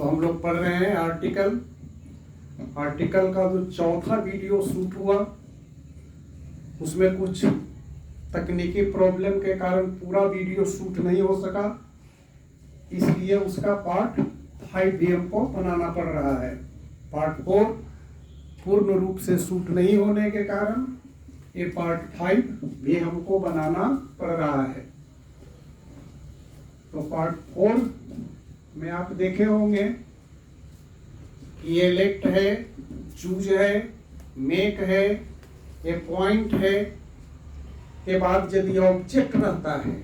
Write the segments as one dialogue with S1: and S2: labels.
S1: तो हम लोग पढ़ रहे हैं आर्टिकल का जो चौथा वीडियो शूट हुआ उसमें कुछ तकनीकी प्रॉब्लम के कारण पूरा वीडियो शूट नहीं हो सका, इसलिए उसका पार्ट 5 भी हमको बनाना पड़ रहा है। पार्ट 4 पूर्ण रूप से शूट नहीं होने के कारण ये पार्ट 5 भी हमको बनाना पड़ रहा है। तो पार्ट 4 में आप देखे होंगे कि ये लेक्ट है, चूज है, मेक है, ये पॉइंट है। के बाद यदि ऑब्जेक्ट रहता है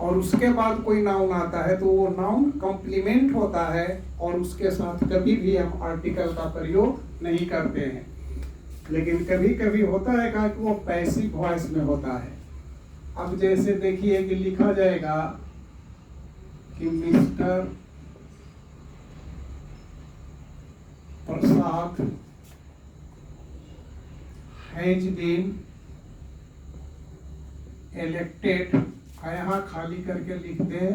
S1: और उसके बाद कोई नाउन आता है तो वो नाउन कॉम्प्लीमेंट होता है और उसके साथ कभी भी हम आर्टिकल का प्रयोग नहीं करते हैं। लेकिन कभी कभी होता है कि वो पैसिव वॉइस में होता है। अब जैसे देखिए कि लिखा जाएगा कि mister Prasad has been elected, यहाँ खाली करके लिखते हैं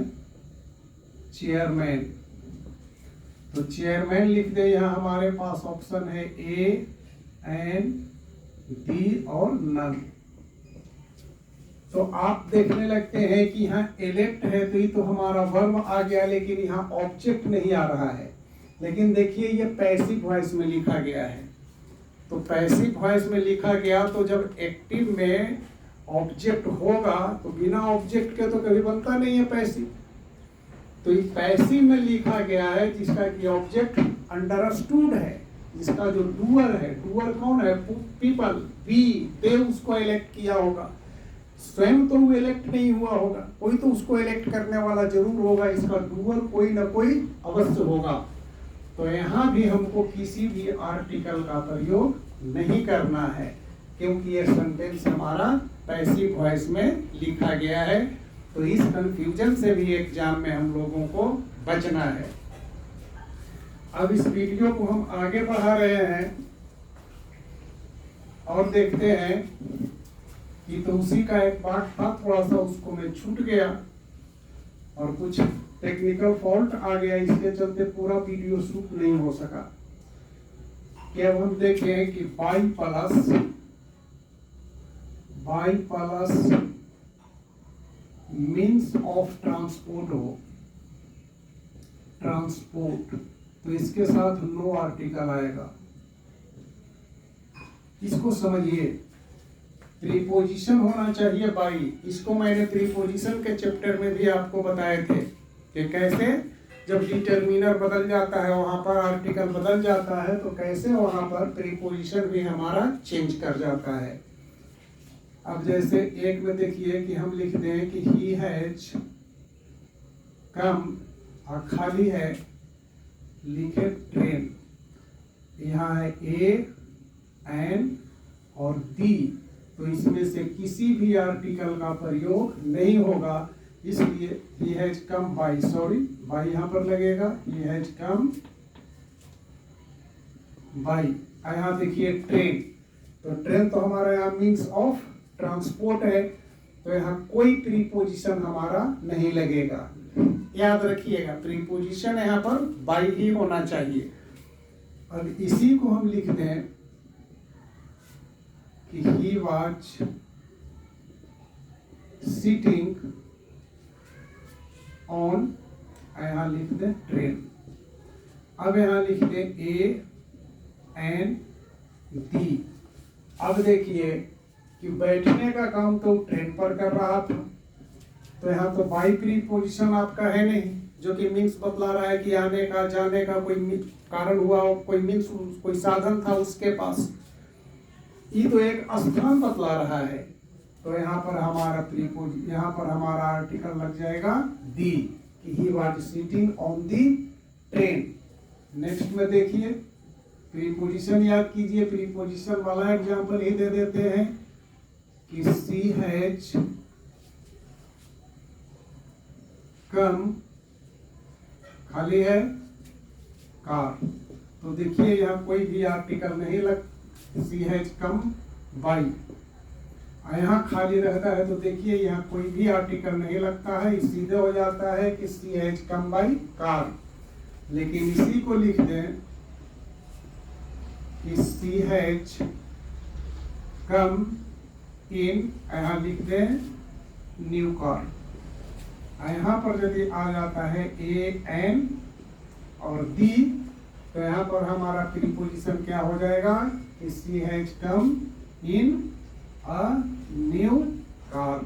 S1: चेयरमैन। तो चेयरमैन लिख दे, यहाँ हमारे पास ऑप्शन है ए एन डी और नन। तो आप देखने लगते हैं कि यहाँ इलेक्ट है तो ये तो हमारा वर्ब आ गया, लेकिन यहाँ ऑब्जेक्ट नहीं आ रहा है। लेकिन देखिए ये पैसिव वॉइस में लिखा गया है। तो पैसिव वॉइस में लिखा गया तो जब एक्टिव में ऑब्जेक्ट होगा तो बिना ऑब्जेक्ट के तो कभी बनता नहीं है पैसिव। तो ये पैसिव में लिखा गया है जिसका कि ऑब्जेक्ट अंडरस्टूड है, जिसका जो डूअर है, डूअर कौन है? पीपल, वी, दे उसको इलेक्ट किया होगा। स्वयं तो वो इलेक्ट नहीं हुआ होगा, कोई तो उसको इलेक्ट करने वाला जरूर होगा। इसका डूअर कोई ना कोई अवश्य होगा। तो यहाँ भी हमको किसी भी आर्टिकल का प्रयोग नहीं करना है, क्योंकि ये सेंटेंस हमारा पैसिव वॉइस में लिखा गया है। तो इस कंफ्यूजन से भी एग्जाम में हम लोगों को बचना है। अब इस वीडियो को हम आगे बढ़ा रहे हैं और देखते हैं कि तो उसी का एक पार्ट था, थोड़ा सा उसको मैं छूट गया और कुछ टेक्निकल फॉल्ट आ गया, इसके चलते पूरा वीडियो शूट नहीं हो सका। कि अब हम देखें कि by plus means of transport हो, ट्रांसपोर्ट, तो इसके साथ नो आर्टिकल आएगा। इसको समझिए, प्रीपोजिशन होना चाहिए बाई। इसको मैंने प्रीपोजिशन के चैप्टर में भी आपको बताए थे कि कैसे जब डिटर्मिनर बदल जाता है, वहां पर आर्टिकल बदल जाता है, तो कैसे वहां पर प्रीपोजिशन भी हमारा चेंज कर जाता है। अब जैसे एक में देखिए कि हम लिख दें कि ही हैज कम, और खाली है, लिखे ट्रेन। यहाँ है ए एन और दी, तो इसमें से किसी भी आर्टिकल का प्रयोग नहीं होगा। इसलिए he has come by, sorry by यहाँ पर लगेगा, ही हैज कम बाई। यहाँ देखिए ट्रेन, तो ट्रेन तो हमारा यहाँ मीन्स ऑफ ट्रांसपोर्ट है, तो यहाँ कोई प्रीपोजिशन हमारा नहीं लगेगा। याद रखिएगा, प्रीपोजिशन यहाँ पर बाई ही होना चाहिए। और इसी को हम लिख दें कि he was sitting on, यहाँ लिख दें ट्रेन। अब यहाँ लिख दें ए एन डी। अब देखिए कि बैठने का काम तो ट्रेन पर कर रहा था, तो यहाँ तो बाई प्रीपोजिशन आपका है नहीं, जो कि मीन्स बतला रहा है कि आने का, जाने का कोई कारण हुआ, कोई मीन्स, कोई साधन था उसके पास। ये तो एक स्थान बतला रहा है, तो यहाँ पर हमारा यहाँ पर हमारा आर्टिकल लग जाएगा दी, कि he was sitting on the train. Next में देखिए प्रीपोजिशन याद कीजिए, प्रीपोजिशन वाला एग्जांपल ही दे देते हैं कि सी हैज कम, खाली है, कार। तो देखिए यहाँ कोई भी आर्टिकल नहीं लग, सी हैज कम बाई। यहाँ खाली रहता है तो देखिए यहाँ कोई भी आर्टिकल नहीं लगता है, सीधे हो जाता है कि CH कम बाई कार। लेकिन इसी को लिख दें कि CH कम इन, यहाँ लिख दें न्यू कार। यहाँ पर यदि आ जाता है AN और D, तो यहाँ पर हमारा प्रीपोजिशन क्या हो जाएगा कि CH come in a new car.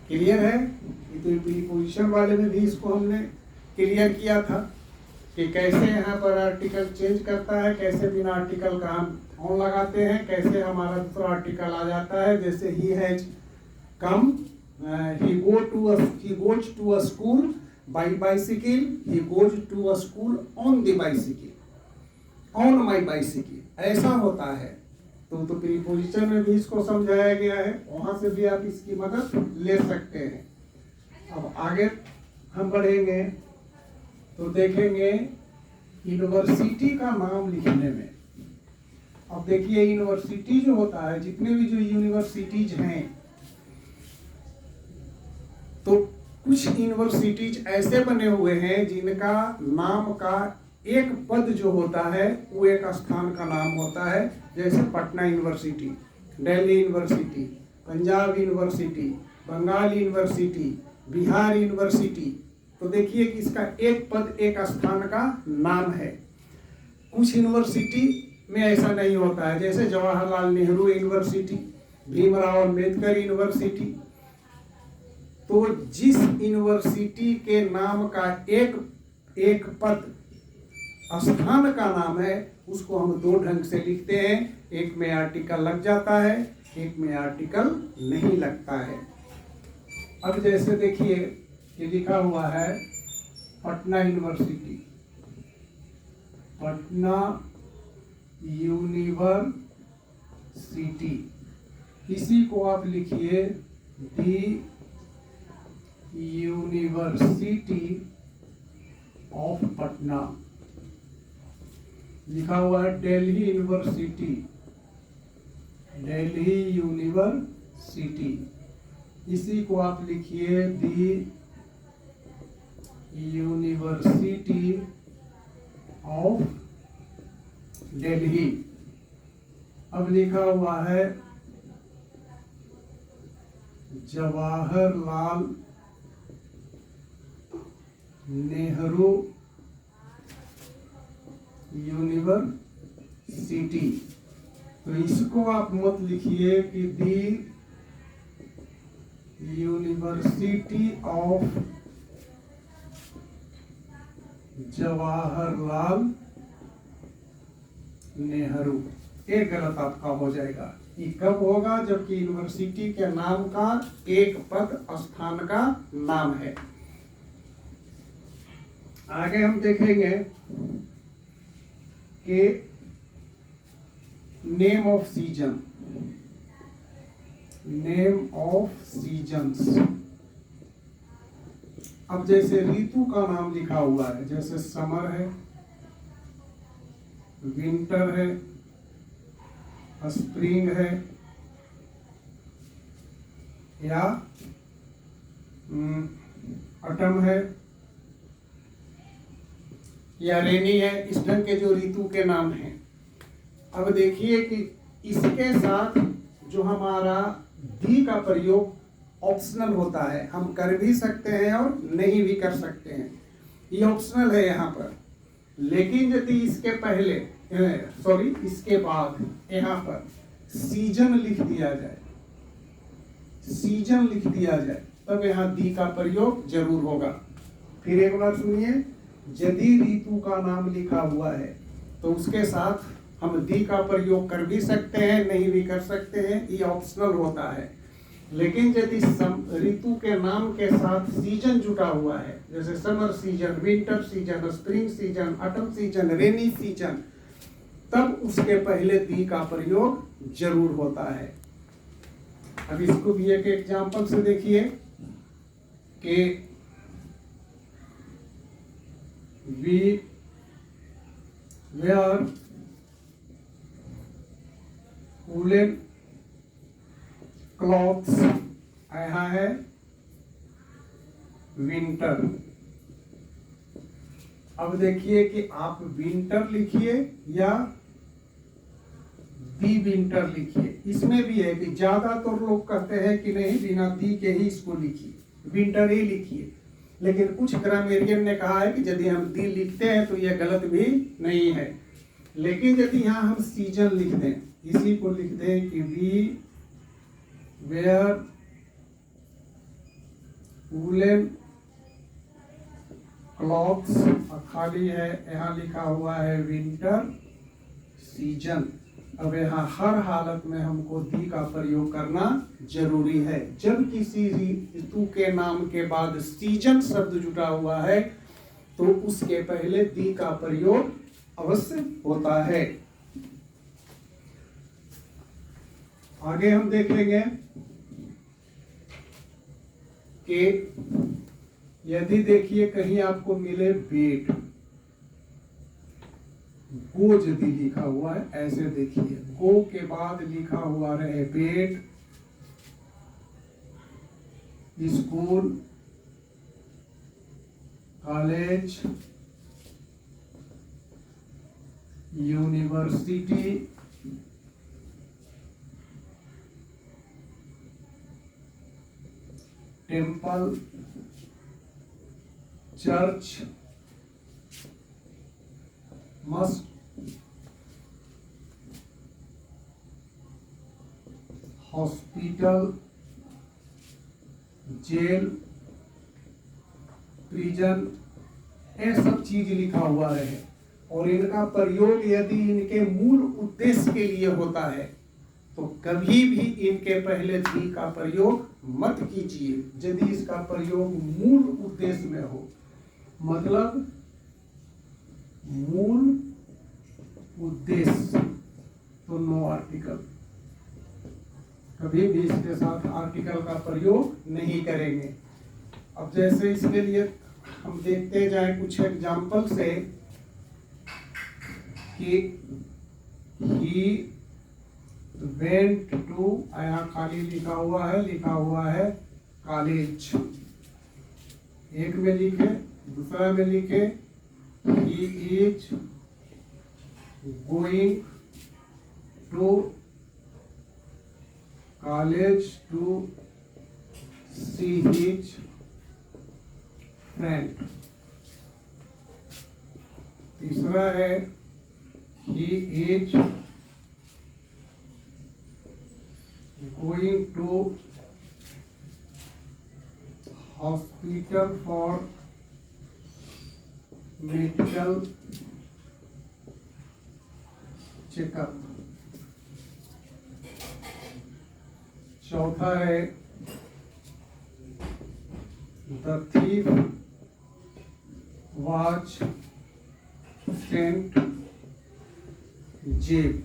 S1: Clear है? ये तो प्रीपोजिशन वाले में भी इसको हमने क्लियर किया था कि कैसे यहाँ पर आर्टिकल चेंज करता है, कैसे बिना आर्टिकल का हम ऑन लगाते हैं, कैसे हमारा दूसरा आर्टिकल आ जाता है। जैसे he has come, he goes to a school by bicycle, he goes to a school on the bicycle, on my bicycle, ऐसा होता है। तो प्रीपोजिशन में भी इसको समझाया गया है, वहां से भी आप इसकी मदद ले सकते हैं। अब आगे हम बढ़ेंगे तो देखेंगे यूनिवर्सिटी का नाम लिखने में। अब देखिए यूनिवर्सिटी जो होता है, जितने भी जो यूनिवर्सिटीज हैं, तो कुछ यूनिवर्सिटीज ऐसे बने हुए हैं जिनका नाम का एक पद जो होता है वो एक स्थान का नाम होता है। जैसे Patna university, Delhi university, Punjab university, Bengal university, Bihar university. तो देखिए कि इसका एक पद एक स्थान का नाम है। कुछ यूनिवर्सिटी में ऐसा नहीं होता है, जैसे जवाहरलाल नेहरू यूनिवर्सिटी, भीमराव अंबेडकर यूनिवर्सिटी। तो जिस यूनिवर्सिटी के नाम का एक पद स्थान का नाम है, उसको हम दो ढंग से लिखते हैं। एक में आर्टिकल लग जाता है, एक में आर्टिकल नहीं लगता है। अब जैसे देखिए ये लिखा हुआ है पटना यूनिवर्सिटी, पटना यूनिवर्सिटी, इसी को आप लिखिए दी यूनिवर्सिटी ऑफ पटना। लिखा हुआ है दिल्ली यूनिवर्सिटी, दिल्ली यूनिवर्सिटी, इसी को आप लिखिए दी यूनिवर्सिटी ऑफ दिल्ली। अब लिखा हुआ है जवाहरलाल नेहरू यूनिवर्सिटी। तो इसको आप मत लिखिए कि दी यूनिवर्सिटी ऑफ जवाहरलाल नेहरू। एक गलत आपका हो जाएगा। ये कब होगा? जबकि यूनिवर्सिटी के नाम का एक पद स्थान का नाम है। आगे हम देखेंगे कि name off season, name of seasons. अब जैसे ऋतु का नाम लिखा हुआ है, जैसे समर है, विंटर है, स्प्रिंग है, या ऑटम है, या रेनी है, इस ढंग के जो ऋतु के नाम हैं। अब देखिए कि इसके साथ जो हमारा दी का प्रयोग ऑप्शनल होता है, हम कर भी सकते हैं और नहीं भी कर सकते हैं, ये ऑप्शनल है यहाँ पर। लेकिन यदि इसके पहले इसके बाद यहाँ पर सीजन लिख दिया जाए, सीजन लिख दिया जाए, तब यहाँ दी का प्रयोग जरूर होगा। फिर एक बार सुनिए, यदि ऋतु का नाम लिखा हुआ है तो उसके साथ हम दी का प्रयोग कर भी सकते हैं, नहीं भी कर सकते हैं, ये ऑप्शनल होता है। लेकिन यदि ऋतु के नाम के साथ सीजन जुटा हुआ है, जैसे summer season, winter season, spring season, autumn season, rainy season, तब उसके पहले दी का प्रयोग जरूर होता है। अब इसको भी एक एग्जांपल से देखिए कि we wear woolen क्लॉथ्स, यहाँ है विंटर। अब देखिए कि आप विंटर लिखिए या दी विंटर लिखिए। इसमें भी है कि ज्यादातर लोग कहते हैं कि नहीं, बिना दी के ही इसको लिखिए, विंटर ही लिखिए। लेकिन कुछ ग्रामेरियन ने कहा है कि यदि हम दी लिखते हैं तो यह गलत भी नहीं है। लेकिन यदि यहाँ हम सीजन लिख दें, इसी को लिख दें कि वी वेयर वूलन क्लॉथ्स, खाली है, यहाँ लिखा हुआ है विंटर सीजन। अब यहाँ हर हालत में हमको दी का प्रयोग करना जरूरी है। जब किसी ऋतु के नाम के बाद सीजन शब्द जुटा हुआ है तो उसके पहले दी का प्रयोग अवश्य होता है। आगे हम देख लेंगे कि यदि देखिए कहीं आपको मिले बेट, गो यदि लिखा हुआ है, ऐसे देखिए गो के बाद लिखा हुआ रहे बेट, school, college, university, temple, church, mosque, hospital, jail, prison, ये सब चीज लिखा हुआ रहे। और इनका प्रयोग यदि इनके मूल उद्देश्य के लिए होता है तो कभी भी इनके पहले दी का प्रयोग मत कीजिए। यदि इसका प्रयोग मूल उद्देश्य में हो, मतलब मूल उद्देश्य, तो नो आर्टिकल, कभी भी इसके साथ आर्टिकल का प्रयोग नहीं करेंगे। अब जैसे इसके लिए हम देखते जाए कुछ एग्जाम्पल से कि ही वेंट टू, यहाँ खाली लिखा हुआ है कॉलेज। एक में लिखे, दूसरा में लिखे he is going to college to see his friend. तीसरा है he is going to hospital for medical checkup। चौथा है the thief was sent जेब।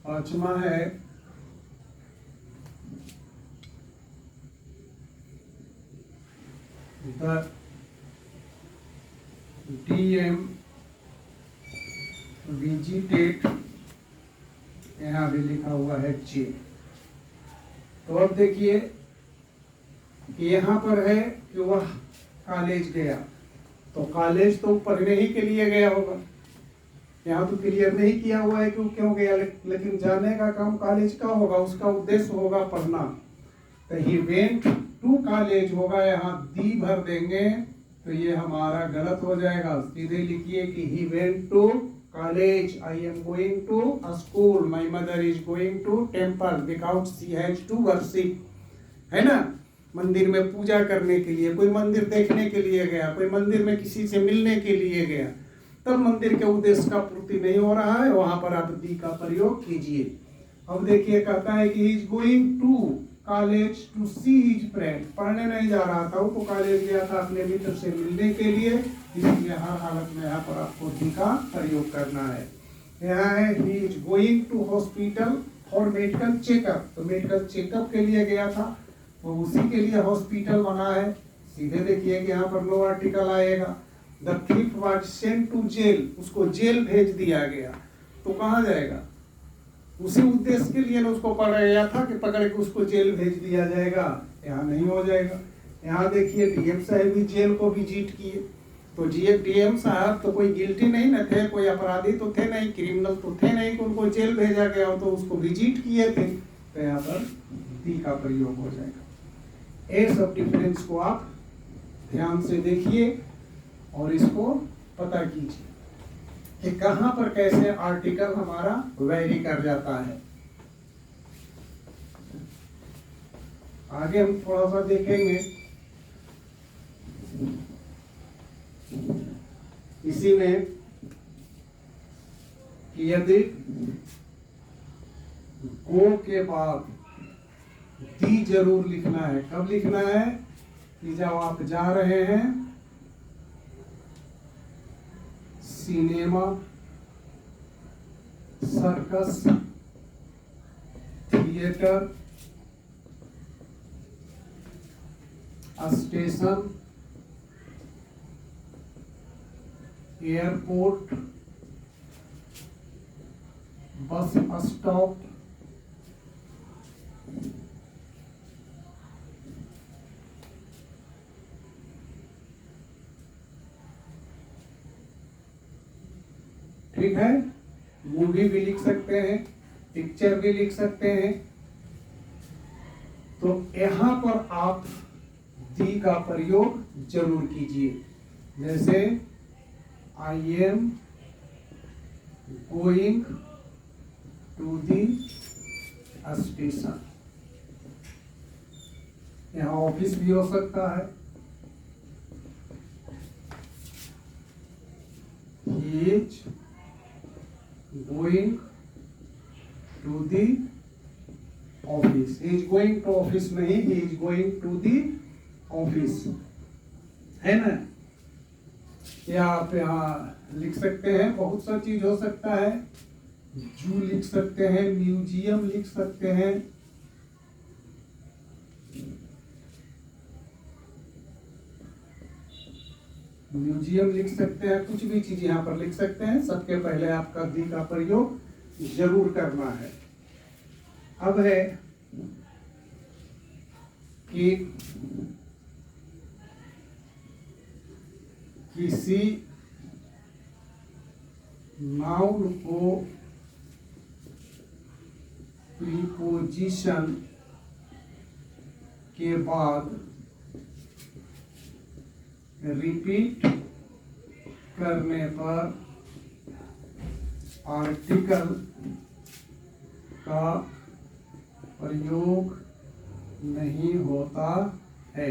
S1: पांचवा है द DM विजिटेड, यहाँ भी लिखा हुआ है जेब। तो अब देखिए कि यहाँ पर है कि वह कॉलेज गया, तो कॉलेज तो पढ़ने ही के लिए गया होगा। यहाँ तो क्लियर नहीं किया हुआ है कि वो क्यों गया, लेकिन जाने का काम कॉलेज का होगा, उसका उद्देश्य होगा पढ़ना। तो ही वेंट टू कॉलेज होगा, यहाँ दी भर देंगे तो ये हमारा गलत हो जाएगा। सीधे लिखिए कि he went to college, I am going to school, my mother is going to temple because she has to worship, है ना, मंदिर में पूजा करने के लिए, कोई मंदिर देखने के लिए गया, कोई मंदिर में किसी से मिलने के लिए गया, तब मंदिर के उद्देश्य का पूर्ति नहीं हो रहा है, वहां पर आप दी का प्रयोग कीजिए। अब देखिए कहता है कि he is going to college to see his friend, पढ़ने नहीं जा रहा था, वो तो कॉलेज गया था अपने मित्र से मिलने के लिए, इसलिए हर हालत में यहाँ पर आपको दी का प्रयोग करना है। यहाँ है he is going to hospital for medical checkup, तो मेडिकल चेकअप के लिए गया था, तो उसी के लिए हॉस्पिटल बना है। सीधे देखिए कि यहाँ पर नो आर्टिकल आएगा। The thief was sent to jail, उसको जेल भेज दिया गया, तो कहाँ जाएगा, उसी उद्देश्य के लिए ना उसको पकड़ा गया था कि पकड़ के उसको जेल भेज दिया जाएगा। यहाँ नहीं हो जाएगा। यहाँ देखिए डीएम साहब भी जेल को विजिट किए, तो डीएम साहब तो कोई गिल्टी नहीं न थे, कोई अपराधी तो थे नहीं, क्रिमिनल तो थे नहीं कि उनको जेल भेजा गया हो, तो उसको विजिट किए थे। तो यहाँ पर दी का प्रयोग हो जाएगा। ये सब डिफरेंस को आप ध्यान से देखिए और इसको पता कीजिए कि कहां पर कैसे आर्टिकल हमारा वेरी कर जाता है। आगे हम थोड़ा सा देखेंगे इसी में कि यदि गो के बाद दी जरूर लिखना है। कब लिखना है? कि जब आप जा रहे हैं cinema, circus, theatre, station, airport, bus stop, ठीक है। मूवी भी लिख सकते हैं, पिक्चर भी लिख सकते हैं। तो यहां पर आप दी का प्रयोग जरूर कीजिए। जैसे I am going to the station. यहाँ ऑफिस भी हो सकता है। He is going to the office. He is going to office नहीं, he is going to the office, है ना। या आप यहाँ लिख सकते हैं, बहुत सा चीज हो सकता है। जू लिख सकते हैं, म्यूजियम लिख सकते हैं, म्यूजियम लिख सकते हैं, कुछ भी चीज यहाँ पर लिख सकते हैं। सबके पहले आपका दी का प्रयोग जरूर करना है। अब है कि किसी नाउन को प्रीपोजिशन के बाद रिपीट करने पर आर्टिकल का प्रयोग नहीं होता है।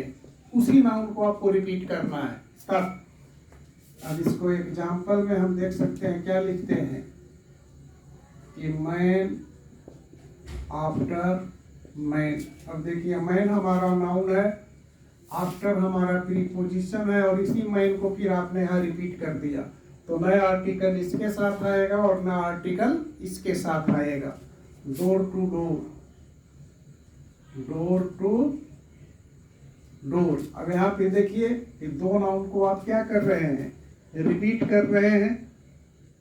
S1: उसी नाउन को आपको रिपीट करना है। अब इसको एग्जाम्पल में हम देख सकते हैं। क्या लिखते हैं कि मैन आफ्टर मैन। अब देखिए मैन हमारा नाउन है, आफ्टर हमारा प्रीपोजिशन है, और इसी मैन को फिर आपने यहाँ रिपीट कर दिया, तो नया आर्टिकल इसके साथ आएगा और नया आर्टिकल इसके साथ आएगा। Door to door, door to door. अब यहाँ पे देखिए कि दो नाउन को आप क्या कर रहे हैं, रिपीट कर रहे हैं।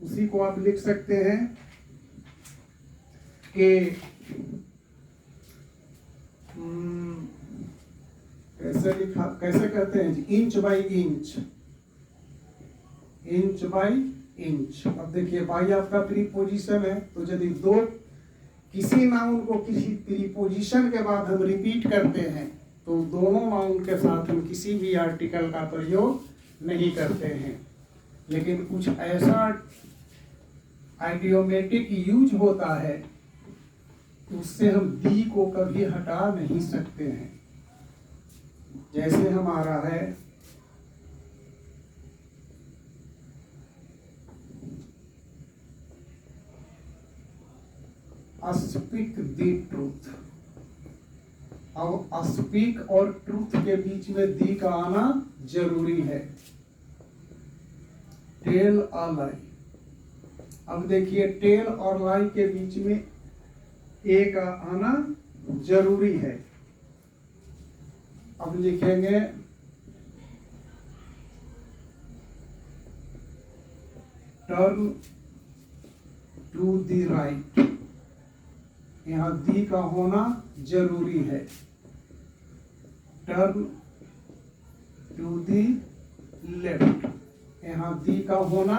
S1: उसी को आप लिख सकते हैं कि कैसे करते हैं जी, inch by inch, inch by inch. अब देखिए बाई आपका प्रीपोजिशन है, तो यदि दो किसी नाउन को किसी प्रीपोजिशन के बाद हम रिपीट करते हैं तो दोनों नाउन के साथ हम किसी भी आर्टिकल का प्रयोग नहीं करते हैं। लेकिन कुछ ऐसा आइडियोमेटिक यूज होता है उससे हम दी को कभी हटा नहीं सकते हैं। जैसे हमारा है स्पीक द ट्रूथ। अब स्पीक और ट्रूथ के बीच में दी का आना जरूरी है। टेल अ लाई। अब देखिए टेल और लाई के बीच में ए का आना जरूरी है। अब लिखेंगे टर्न टू द राइट। यहाँ दी का होना जरूरी है। टर्न टू दी लेफ्ट, यहाँ दी का होना